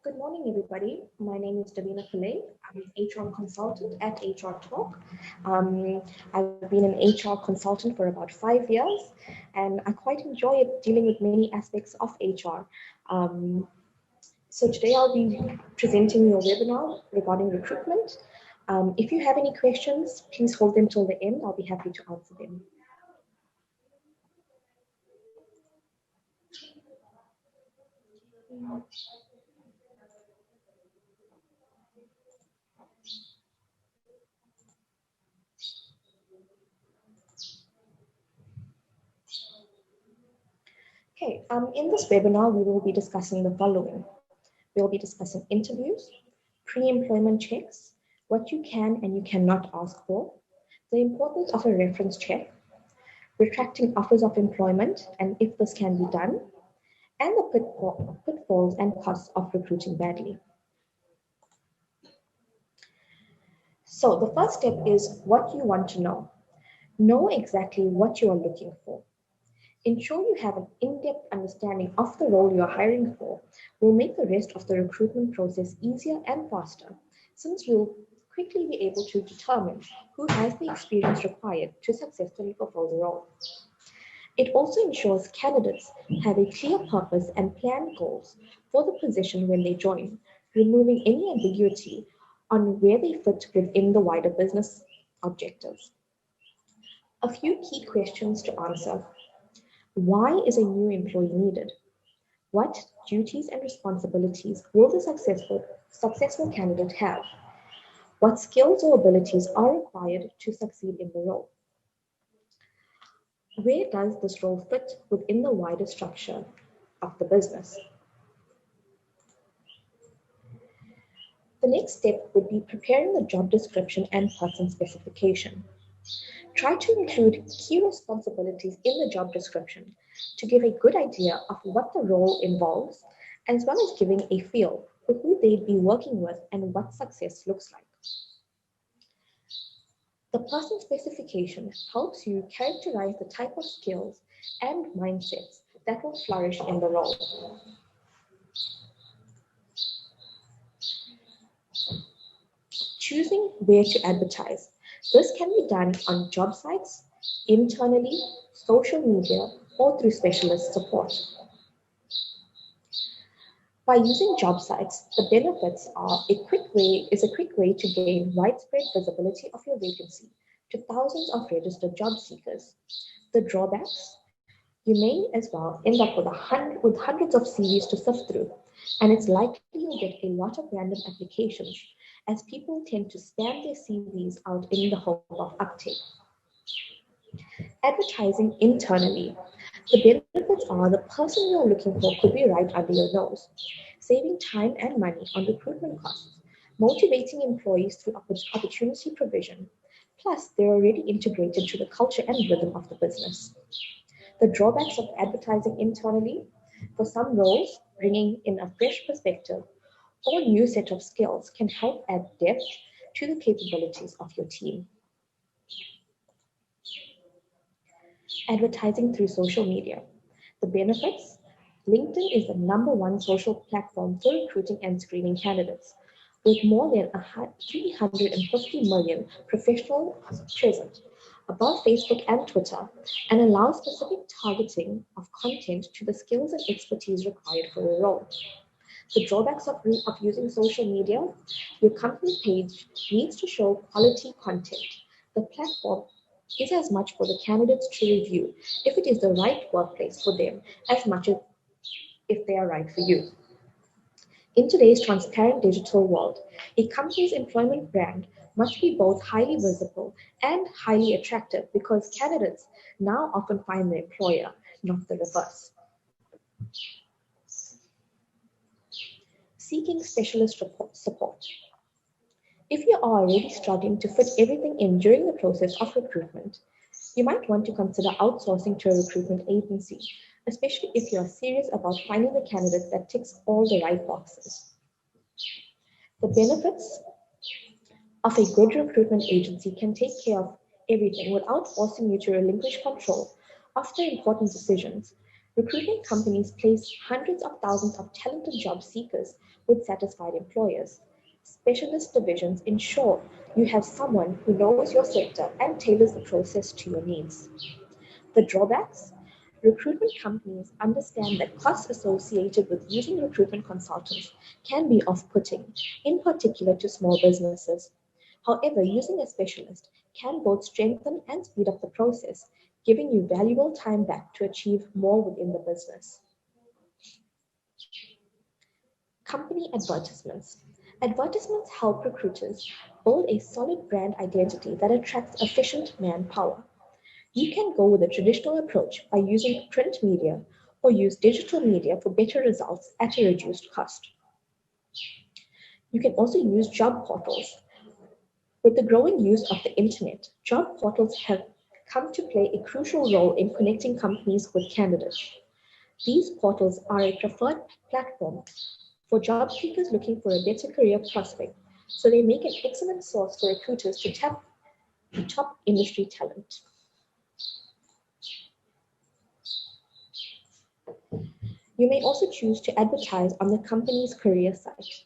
Good morning, everybody. My name is Davina Pillay. I'm an HR consultant at HR Talk. I've been an HR consultant for about 5 years, and I quite enjoy it dealing with many aspects of HR. Um, so today I'll be presenting your webinar regarding recruitment. If you have any questions, please hold them till the end. I'll be happy to answer them. Okay, in this webinar, we will be discussing the following. We'll be discussing interviews, pre-employment checks, what you can and you cannot ask for, the importance of a reference check, retracting offers of employment and if this can be done, and the pitfalls and costs of recruiting badly. So the first step is what you want to know. Know exactly what you are looking for. Ensure you have an in-depth understanding of the role you are hiring for will make the rest of the recruitment process easier and faster, since you'll quickly be able to determine who has the experience required to successfully fulfill the role. It also ensures candidates have a clear purpose and planned goals for the position when they join, removing any ambiguity on where they fit within the wider business objectives. A few key questions to answer. Why is a new employee needed? What duties and responsibilities will the successful candidate have? What skills or abilities are required to succeed in the role? Where does this role fit within the wider structure of the business? The next step would be preparing the job description and person specification. Try to include key responsibilities in the job description to give a good idea of what the role involves, as well as giving a feel for who they'd be working with and what success looks like. The person specification helps you characterize the type of skills and mindsets that will flourish in the role. Choosing where to advertise. This can be done on job sites, internally, social media, or through specialist support. By using job sites, the benefits are a quick way to gain widespread visibility of your vacancy to thousands of registered job seekers. The drawbacks, you may as well end up with hundreds of CVs to sift through, and it's likely you'll get a lot of random applications as people tend to spam their CVs out in the hope of uptake. Advertising internally. The benefits are the person you're looking for could be right under your nose, saving time and money on recruitment costs, motivating employees through opportunity provision, plus they're already integrated to the culture and rhythm of the business. The drawbacks of advertising internally, for some roles, bringing in a fresh perspective or new set of skills can help add depth to the capabilities of your team. Advertising through social media. The benefits, LinkedIn is the #1 social platform for recruiting and screening candidates, with more than 350 million professionals present, above Facebook and Twitter, and allows specific targeting of content to the skills and expertise required for a role. The drawbacks of using social media, your company page needs to show quality content. The platform is as much for the candidates to review if it is the right workplace for them as much as if they are right for you. In today's transparent digital world, a company's employment brand must be both highly visible and highly attractive because candidates now often find the employer, not the reverse. Seeking specialist support. If you are already struggling to fit everything in during the process of recruitment, you might want to consider outsourcing to a recruitment agency, especially if you are serious about finding the candidate that ticks all the right boxes. The benefits of a good recruitment agency can take care of everything without forcing you to relinquish control of the important decisions, Recruitment companies place hundreds of thousands of talented job seekers with satisfied employers. Specialist divisions ensure you have someone who knows your sector and tailors the process to your needs. The drawbacks? Recruitment companies understand that costs associated with using recruitment consultants can be off putting, in particular to small businesses. However, using a specialist can both strengthen and speed up the process, giving you valuable time back to achieve more within the business. Company advertisements. Advertisements help recruiters build a solid brand identity that attracts efficient manpower. You can go with a traditional approach by using print media or use digital media for better results at a reduced cost. You can also use job portals. With the growing use of the internet, job portals have come to play a crucial role in connecting companies with candidates. These portals are a preferred platform for job seekers looking for a better career prospect, so they make an excellent source for recruiters to tap top industry talent. You may also choose to advertise on the company's career site.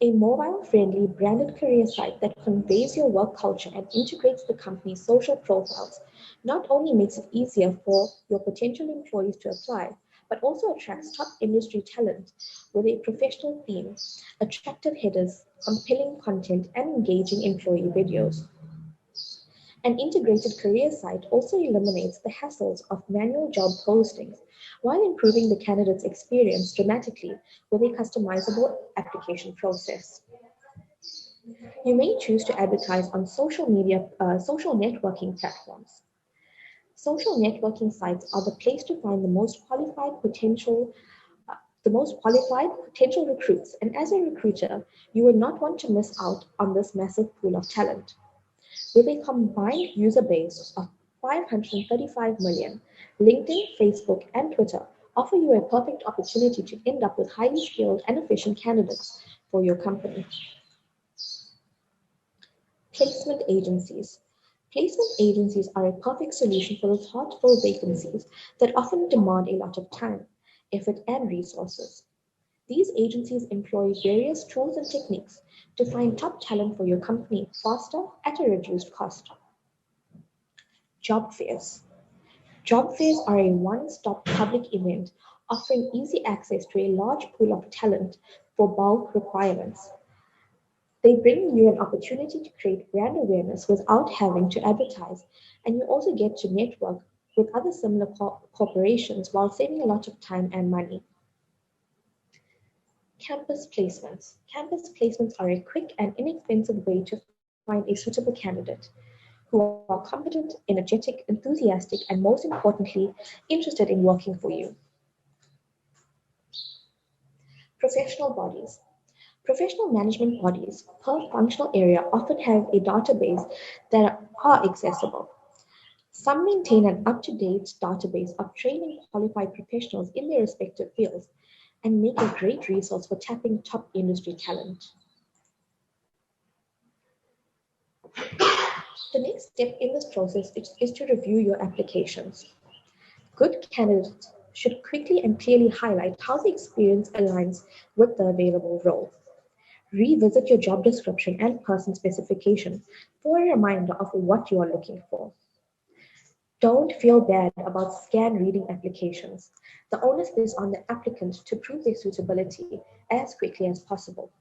A mobile-friendly branded career site that conveys your work culture and integrates the company's social profiles not only makes it easier for your potential employees to apply, but also attracts top industry talent with a professional theme, attractive headers, compelling content, and engaging employee videos. An integrated career site also eliminates the hassles of manual job postings while improving the candidate's experience dramatically with a customizable application process. You may choose to advertise on social networking platforms. Social networking sites are the place to find the most qualified potential recruits, and as a recruiter, you would not want to miss out on this massive pool of talent. With a combined user base of 535 million, LinkedIn, Facebook, and Twitter offer you a perfect opportunity to end up with highly skilled and efficient candidates for your company. Placement agencies. Placement agencies are a perfect solution for those hard-to-fill vacancies that often demand a lot of time, effort, and resources. These agencies employ various tools and techniques to find top talent for your company faster at a reduced cost. Job fairs. Job fairs are a one-stop public event offering easy access to a large pool of talent for bulk requirements. They bring you an opportunity to create brand awareness without having to advertise, and you also get to network with other similar corporations while saving a lot of time and money. Campus placements. Campus placements are a quick and inexpensive way to find a suitable candidate who are competent, energetic, enthusiastic, and most importantly, interested in working for you. Professional bodies. Professional management bodies per functional area often have a database that are accessible. Some maintain an up-to-date database of trained and qualified professionals in their respective fields and make a great resource for tapping top industry talent. The next step in this process is to review your applications. Good candidates should quickly and clearly highlight how the experience aligns with the available role. Revisit your job description and person specification for a reminder of what you are looking for. Don't feel bad about scan reading applications. The onus is on the applicant to prove their suitability as quickly as possible.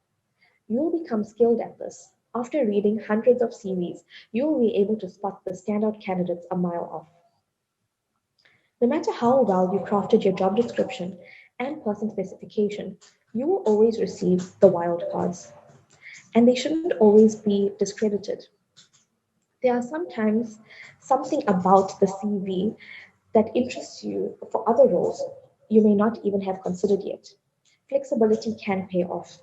You will become skilled at this. After reading hundreds of CVs, you will be able to spot the standout candidates a mile off. No matter how well you crafted your job description and person specification, you will always receive the wild cards, and they shouldn't always be discredited. There are sometimes something about the CV that interests you for other roles you may not even have considered yet. Flexibility can pay off.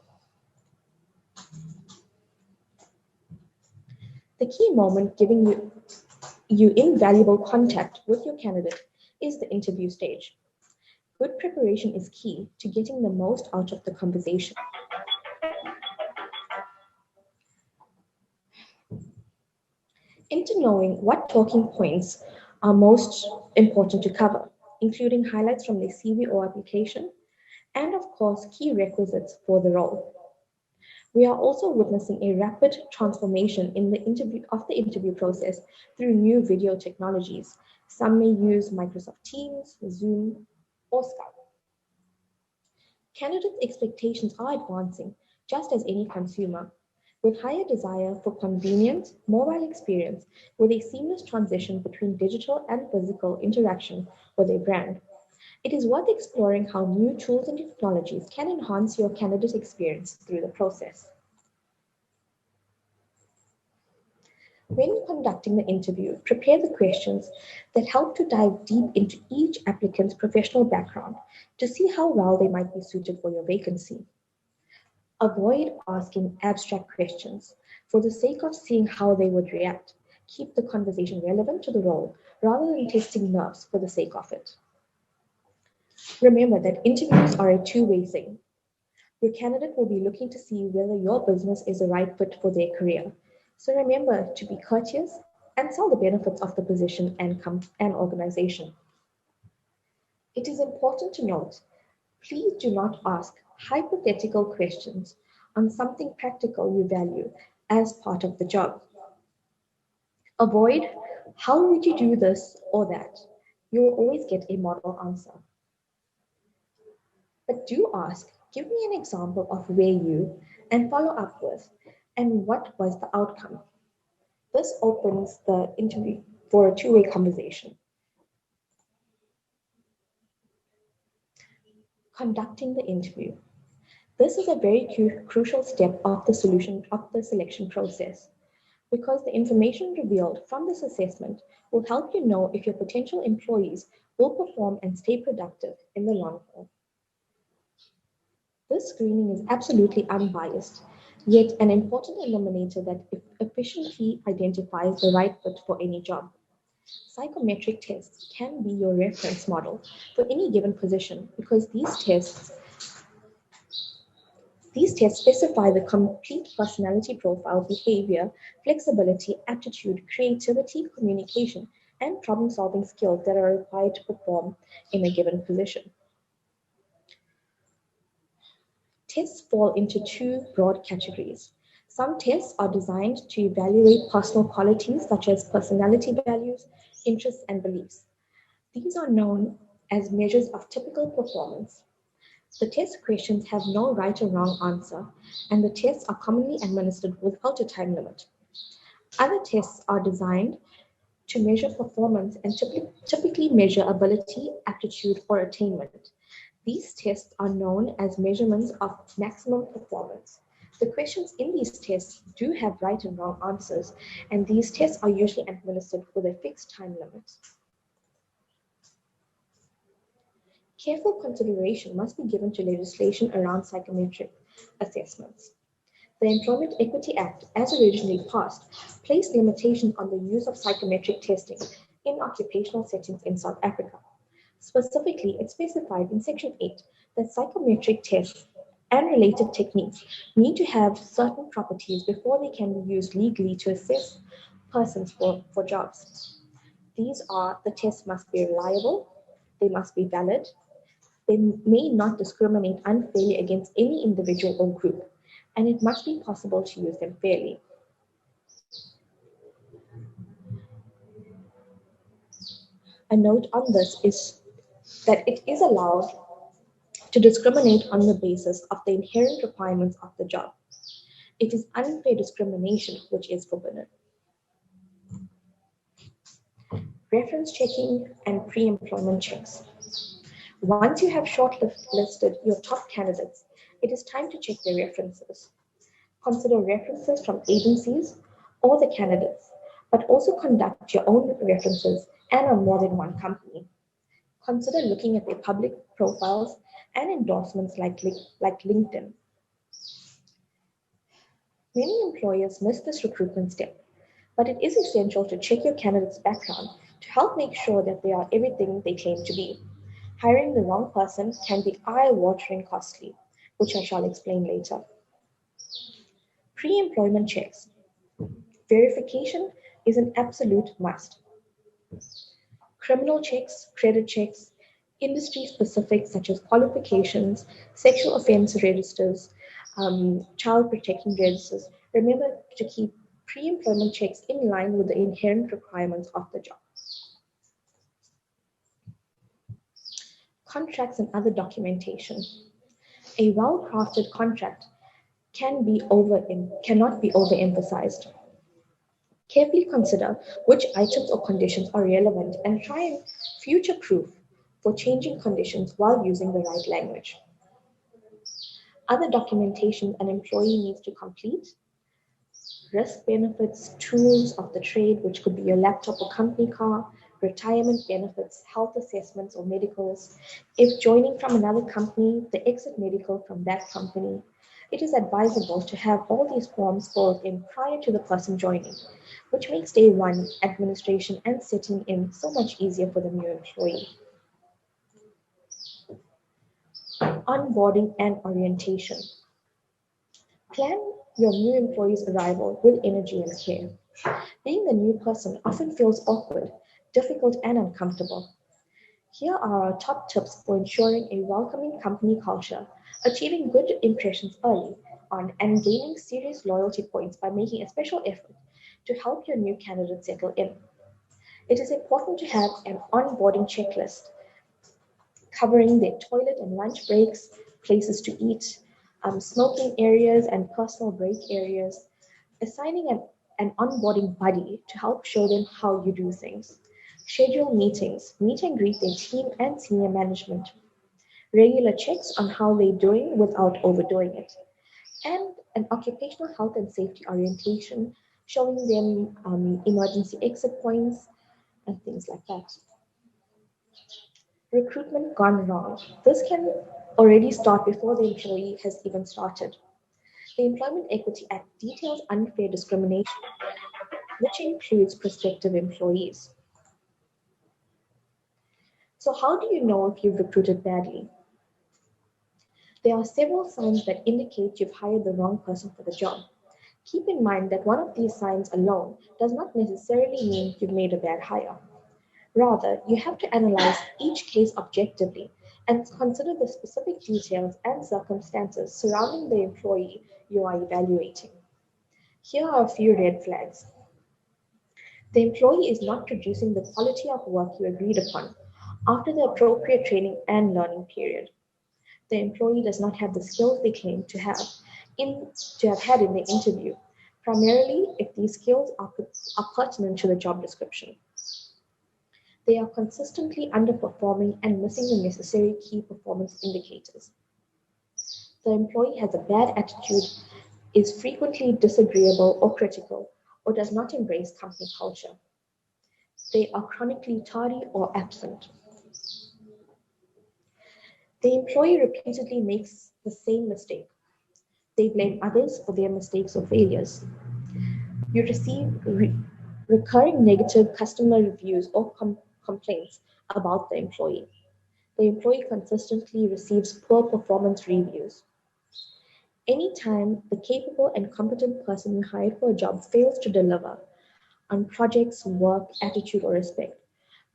The key moment giving you invaluable contact with your candidate is the interview stage. Good preparation is key to getting the most out of the conversation. Into knowing what talking points are most important to cover. including highlights from their CV or application, and of course, key requisites for the role. We are also witnessing a rapid transformation in the interview process through new video technologies. Some may use Microsoft Teams, Zoom, or Skype. Candidates' expectations are advancing, just as any consumer, with higher desire for convenient mobile experience with a seamless transition between digital and physical interaction with a brand. It is worth exploring how new tools and technologies can enhance your candidate experience through the process. When conducting the interview, prepare the questions that help to dive deep into each applicant's professional background to see how well they might be suited for your vacancy. Avoid asking abstract questions for the sake of seeing how they would react. Keep the conversation relevant to the role rather than testing nerves for the sake of it. Remember that interviews are a two-way thing. Your candidate will be looking to see whether your business is the right fit for their career. So remember to be courteous and sell the benefits of the position and organization. It is important to note, please do not ask hypothetical questions on something practical you value as part of the job. Avoid, how would you do this or that? You will always get a model answer. But do ask, give me an example of where you, and follow up with, and what was the outcome? This opens the interview for a two-way conversation. Conducting the interview. This is a very crucial step of the selection process because the information revealed from this assessment will help you know if your potential employees will perform and stay productive in the long term. This screening is absolutely unbiased, yet an important eliminator that efficiently identifies the right fit for any job. Psychometric tests can be your reference model for any given position because these tests specify the complete personality profile, behavior, flexibility, aptitude, creativity, communication, and problem-solving skills that are required to perform in a given position. Tests fall into two broad categories. Some tests are designed to evaluate personal qualities such as personality values, interests, and beliefs. These are known as measures of typical performance. The test questions have no right or wrong answer, and the tests are commonly administered without a time limit. Other tests are designed to measure performance and typically measure ability, aptitude, or attainment. These tests are known as measurements of maximum performance. The questions in these tests do have right and wrong answers, and these tests are usually administered with a fixed time limit. Careful consideration must be given to legislation around psychometric assessments. The Employment Equity Act, as originally passed, placed limitations on the use of psychometric testing in occupational settings in South Africa. Specifically, it specified in Section 8 that psychometric tests and related techniques need to have certain properties before they can be used legally to assess persons for jobs. These are: the tests must be reliable, they must be valid, they may not discriminate unfairly against any individual or group, and it must be possible to use them fairly. A note on this is that it is allowed to discriminate on the basis of the inherent requirements of the job. It is unfair discrimination which is forbidden. Reference checking and pre-employment checks. Once you have shortlisted your top candidates, it is time to check their references. Consider references from agencies or the candidates, but also conduct your own references and on more than one company. Consider looking at their public profiles and endorsements like LinkedIn. Many employers miss this recruitment step, but it is essential to check your candidate's background to help make sure that they are everything they claim to be. Hiring the wrong person can be eye-watering costly, which I shall explain later. Pre-employment checks. Verification is an absolute must. Criminal checks, credit checks, Industry specific, such as qualifications, sexual offense registers, child protection registers. Remember to keep pre employment checks in line with the inherent requirements of the job. Contracts and other documentation. A well crafted contract cannot be overemphasized. Carefully consider which items or conditions are relevant and try and future proof for changing conditions while using the right language. Other documentation an employee needs to complete: risk benefits, tools of the trade, which could be your laptop or company car, retirement benefits, health assessments or medicals. If joining from another company, the exit medical from that company. It is advisable to have all these forms filled in prior to the person joining, which makes day one administration and setting in so much easier for the new employee. Onboarding and orientation. Plan your new employee's arrival with energy and care. Being the new person often feels awkward, difficult, and uncomfortable. Here are our top tips for ensuring a welcoming company culture, achieving good impressions early on, and gaining serious loyalty points by making a special effort to help your new candidate settle in. It is important to have an onboarding checklist covering their toilet and lunch breaks, places to eat, smoking areas and personal break areas, assigning an onboarding buddy to help show them how you do things, schedule meetings, meet and greet their team and senior management, regular checks on how they're doing without overdoing it, and an occupational health and safety orientation, showing them emergency exit points and things like that. Recruitment gone wrong. This can already start before the employee has even started. The Employment Equity Act details unfair discrimination, which includes prospective employees. So, how do you know if you've recruited badly? There are several signs that indicate you've hired the wrong person for the job. Keep in mind that one of these signs alone does not necessarily mean you've made a bad hire. Rather, you have to analyze each case objectively and consider the specific details and circumstances surrounding the employee you are evaluating. Here are a few red flags. The employee is not producing the quality of work you agreed upon after the appropriate training and learning period. The employee does not have the skills they claim to have had in the interview, primarily if these skills are pertinent to the job description. They are consistently underperforming and missing the necessary key performance indicators. The employee has a bad attitude, is frequently disagreeable or critical, or does not embrace company culture. They are chronically tardy or absent. The employee repeatedly makes the same mistake. They blame others for their mistakes or failures. You receive recurring negative customer reviews or complaints about the employee. The employee consistently receives poor performance reviews. Anytime the capable and competent person you hired for a job fails to deliver on projects, work, attitude, or respect,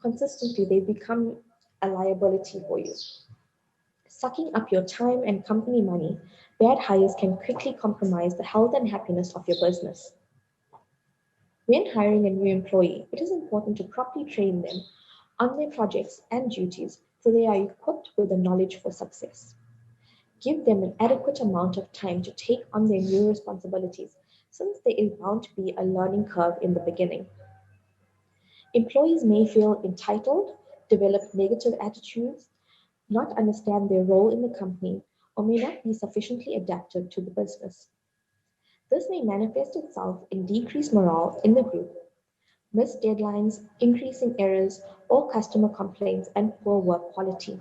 consistently they become a liability for you. Sucking up your time and company money, bad hires can quickly compromise the health and happiness of your business. When hiring a new employee, it is important to properly train them on their projects and duties so they are equipped with the knowledge for success. Give them an adequate amount of time to take on their new responsibilities since there is bound to be a learning curve in the beginning. Employees may feel entitled, develop negative attitudes, not understand their role in the company, or may not be sufficiently adaptive to the business. This may manifest itself in decreased morale in the group, missed deadlines, increasing errors, or customer complaints and poor work quality.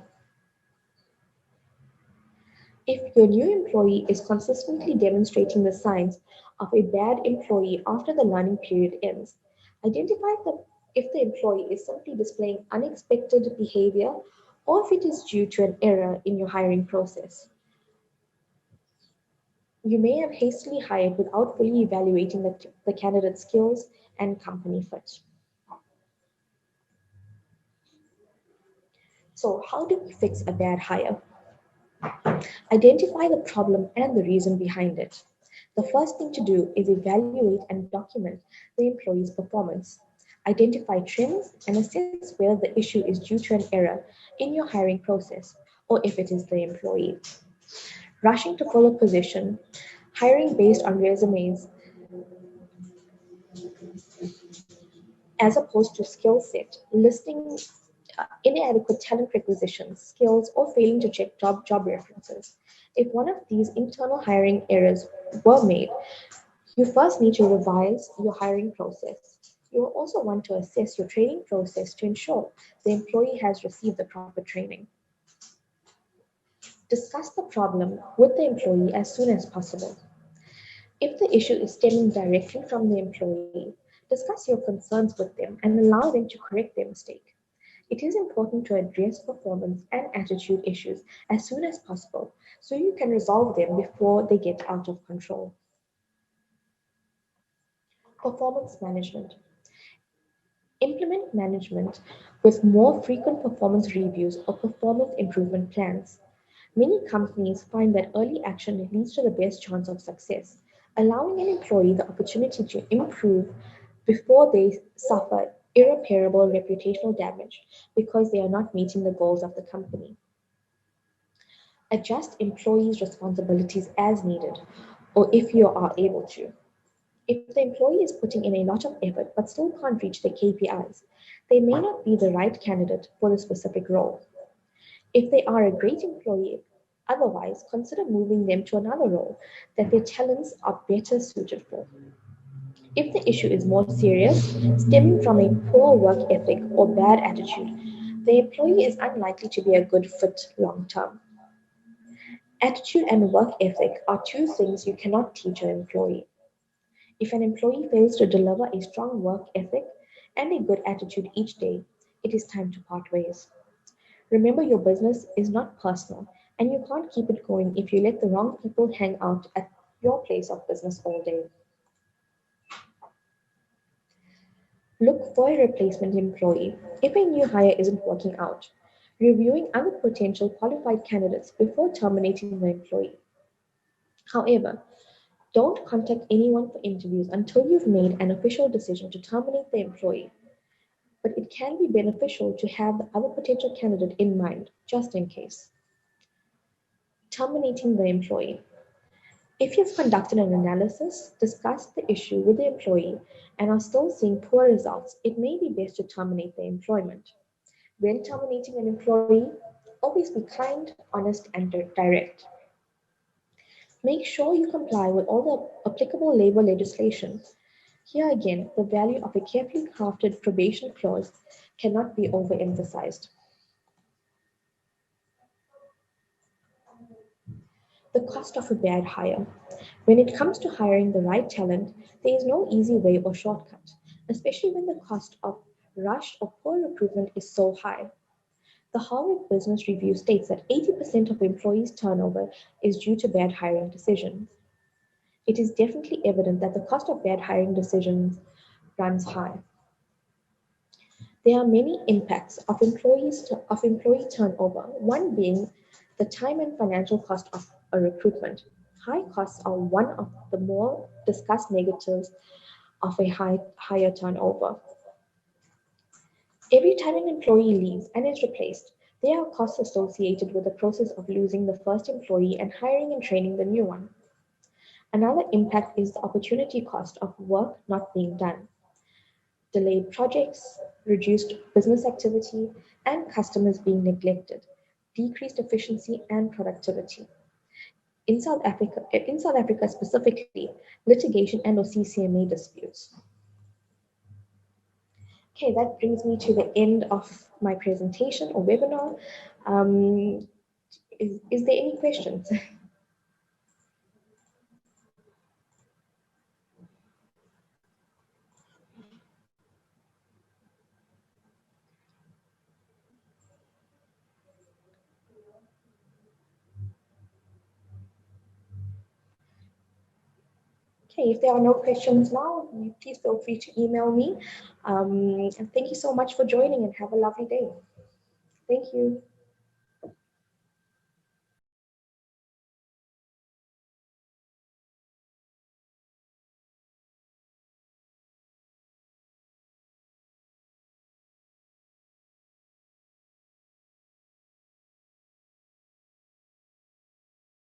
If your new employee is consistently demonstrating the signs of a bad employee after the learning period ends, identify if the employee is simply displaying unexpected behavior or if it is due to an error in your hiring process. You may have hastily hired without fully evaluating the candidate's skills and company fit. So, how do we fix a bad hire? Identify the problem and the reason behind it. The first thing to do is evaluate and document the employee's performance. Identify trends and assess whether the issue is due to an error in your hiring process or if it is the employee. Rushing to fill a position, hiring based on resumes as opposed to skill set, listing inadequate talent requisitions, skills, or failing to check job references. If one of these internal hiring errors were made, you first need to revise your hiring process. You will also want to assess your training process to ensure the employee has received the proper training. Discuss the problem with the employee as soon as possible. If the issue is stemming directly from the employee, discuss your concerns with them and allow them to correct their mistake. It is important to address performance and attitude issues as soon as possible so you can resolve them before they get out of control. Performance management. Implement management with more frequent performance reviews or performance improvement plans. Many companies find that early action leads to the best chance of success, allowing an employee the opportunity to improve before they suffer irreparable reputational damage because they are not meeting the goals of the company. Adjust employees' responsibilities as needed, or if you are able to. If the employee is putting in a lot of effort but still can't reach their KPIs, they may not be the right candidate for the specific role. If they are a great employee, otherwise consider moving them to another role that their talents are better suited for. If the issue is more serious, stemming from a poor work ethic or bad attitude, the employee is unlikely to be a good fit long term. Attitude and work ethic are two things you cannot teach an employee. If an employee fails to deliver a strong work ethic and a good attitude each day, it is time to part ways. Remember, your business is not personal, and you can't keep it going if you let the wrong people hang out at your place of business all day. Look for a replacement employee if a new hire isn't working out, reviewing other potential qualified candidates before terminating the employee. However, don't contact anyone for interviews until you've made an official decision to terminate the employee. But it can be beneficial to have the other potential candidate in mind, just in case. Terminating the employee. If you've conducted an analysis, discussed the issue with the employee, and are still seeing poor results, it may be best to terminate the employment. When terminating an employee, always be kind, honest, and direct. Make sure you comply with all the applicable labor legislation. Here again, the value of a carefully crafted probation clause cannot be overemphasized. The cost of a bad hire. When it comes to hiring the right talent, there is no easy way or shortcut, especially when the cost of rushed or poor recruitment is so high. The Harvard Business Review states that 80% of employees' turnover is due to bad hiring decisions. It is definitely evident that the cost of bad hiring decisions runs high. There are many impacts of employee turnover, one being the time and financial cost of a recruitment. High costs are one of the more discussed negatives of a higher turnover. Every time an employee leaves and is replaced, there are costs associated with the process of losing the first employee and hiring and training the new one. Another impact is the opportunity cost of work not being done. Delayed projects, reduced business activity, and customers being neglected, decreased efficiency and productivity. In South Africa specifically, litigation and or CCMA disputes. Okay, that brings me to the end of my presentation or webinar. Um, is there any questions? Okay, if there are no questions now, please feel free to email me. And thank you so much for joining and have a lovely day. Thank you.